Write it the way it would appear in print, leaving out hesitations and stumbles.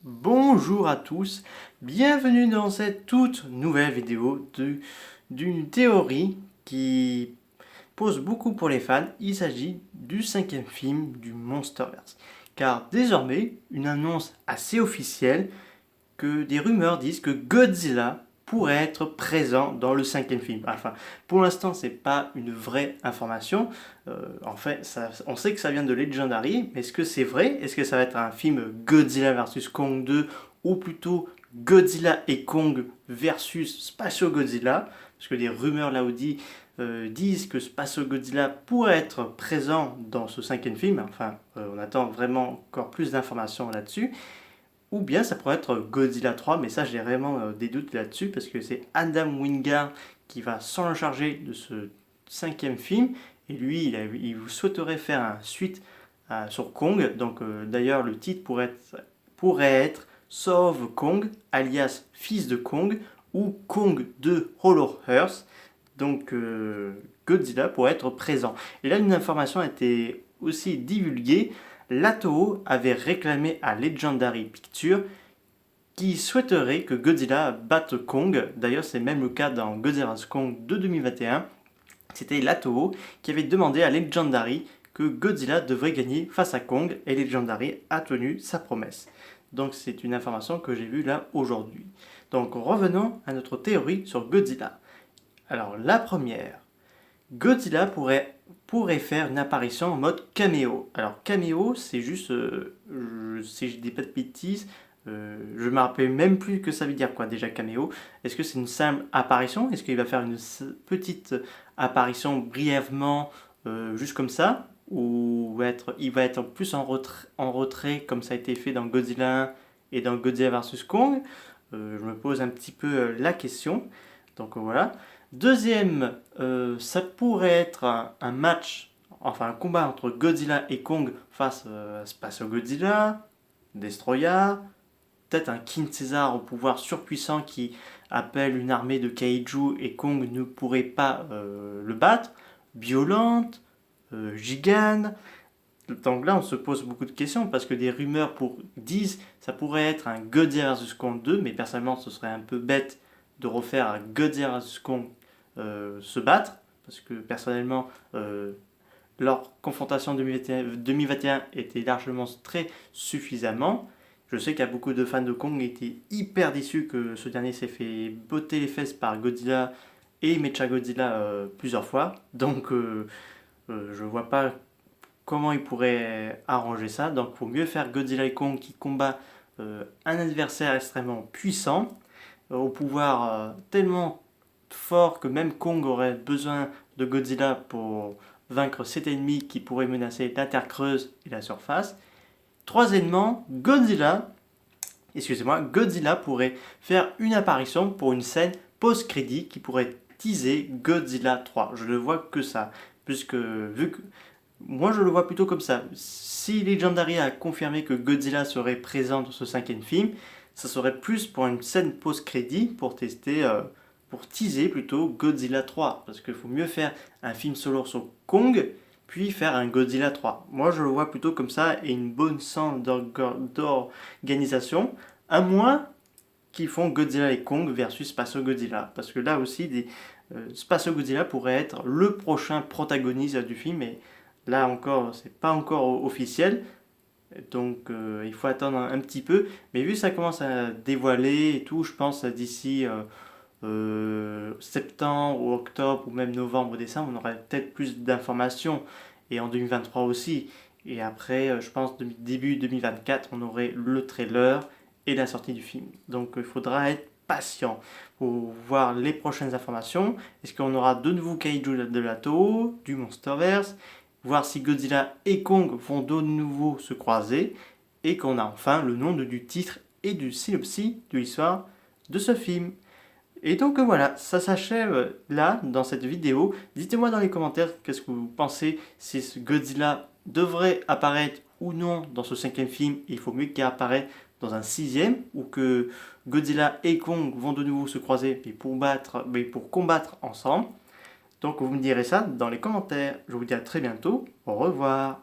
Bonjour à tous, bienvenue dans cette toute nouvelle vidéo d'une théorie qui pose beaucoup pour les fans. Il s'agit du cinquième film du Monsterverse. Car désormais, une annonce assez officielle que des rumeurs disent que Godzilla pourrait être présent dans le cinquième film. Enfin, pour l'instant, c'est pas une vraie information. En fait, on sait que ça vient de Legendary, mais est-ce que c'est vrai? Est-ce que ça va être un film Godzilla versus Kong 2 ou plutôt Godzilla et Kong versus Spatial Godzilla? Parce que les rumeurs là disent que Spatial Godzilla pourrait être présent dans ce cinquième film. Enfin, on attend vraiment encore plus d'informations là-dessus. Ou bien ça pourrait être Godzilla 3, mais ça j'ai vraiment des doutes là-dessus parce que c'est Adam Wingard qui va s'en charger de ce cinquième film. Et lui, il souhaiterait faire un suite sur Kong. Donc d'ailleurs le titre pourrait être Sauve Kong, alias Fils de Kong, ou Kong de Hollow Earth. Donc Godzilla pourrait être présent. Et là une information a été aussi divulguée. La Toho avait réclamé à Legendary Pictures qui souhaiterait que Godzilla batte Kong. D'ailleurs, c'est même le cas dans Godzilla vs Kong de 2021. C'était la Toho qui avait demandé à Legendary que Godzilla devrait gagner face à Kong et Legendary a tenu sa promesse. Donc c'est une information que j'ai vue là aujourd'hui. Donc revenons à notre théorie sur Godzilla. Alors la première, Godzilla pourrait faire une apparition en mode caméo. Alors caméo, c'est juste, si je dis pas de bêtises, je me rappelle même plus que ça veut dire quoi déjà caméo. Est-ce que c'est une simple apparition? Est-ce qu'il va faire une petite apparition brièvement, juste comme ça? Ou il va être plus en retrait comme ça a été fait dans Godzilla 1 et dans Godzilla vs Kong? Je me pose un petit peu la question. Donc voilà. Deuxième, ça pourrait être un match, enfin un combat entre Godzilla et Kong face à Space Godzilla, Destroyer, peut-être un King Caesar au pouvoir surpuissant qui appelle une armée de kaiju et Kong ne pourrait pas le battre, Violente, Gigan. Donc là, on se pose beaucoup de questions parce que des rumeurs disent ça pourrait être un Godzilla vs Kong 2, mais personnellement, ce serait un peu bête de refaire un Godzilla vs Kong se battre parce que personnellement, leur confrontation 2021 était largement très suffisamment. Je sais qu'il y a beaucoup de fans de Kong qui étaient hyper déçus que ce dernier s'est fait botter les fesses par Godzilla et Mechagodzilla plusieurs fois. Donc je vois pas comment il pourrait arranger ça. Donc pour mieux faire Godzilla et Kong qui combat un adversaire extrêmement puissant, au pouvoir tellement fort que même Kong aurait besoin de Godzilla pour vaincre cet ennemi qui pourrait menacer la Terre creuse et la surface. Troisièmement, Godzilla pourrait faire une apparition pour une scène post-crédit qui pourrait teaser Godzilla 3. Je ne vois que ça, puisque vu que moi je le vois plutôt comme ça. Si Legendary a confirmé que Godzilla serait présent dans ce cinquième film, ça serait plus pour une scène post-crédit pour tester, pour teaser plutôt Godzilla 3. Parce qu'il faut mieux faire un film solo sur Kong, puis faire un Godzilla 3. Moi je le vois plutôt comme ça et une bonne sens d'organisation, à moins qu'ils font Godzilla et Kong versus Space Godzilla. Parce que là aussi, Space Godzilla pourrait être le prochain protagoniste du film. Et là encore, c'est pas encore officiel. Donc il faut attendre un petit peu. Mais vu que ça commence à dévoiler et tout, je pense d'ici septembre ou octobre ou même novembre ou décembre, on aurait peut-être plus d'informations. Et en 2023 aussi. Et après, je pense début 2024, on aurait le trailer et la sortie du film. Donc il faudra être patient pour voir les prochaines informations. Est-ce qu'on aura de nouveaux kaiju de la Toho, du Monsterverse, voir si Godzilla et Kong vont de nouveau se croiser, et qu'on a enfin le nom du titre et du synopsis de l'histoire de ce film. Et donc voilà, ça s'achève là dans cette vidéo. Dites-moi dans les commentaires qu'est-ce que vous pensez, si ce Godzilla devrait apparaître ou non dans ce cinquième film. Il faut mieux qu'il apparaisse dans un sixième, ou que Godzilla et Kong vont de nouveau se croiser mais pour combattre ensemble. Donc vous me direz ça dans les commentaires. Je vous dis à très bientôt. Au revoir.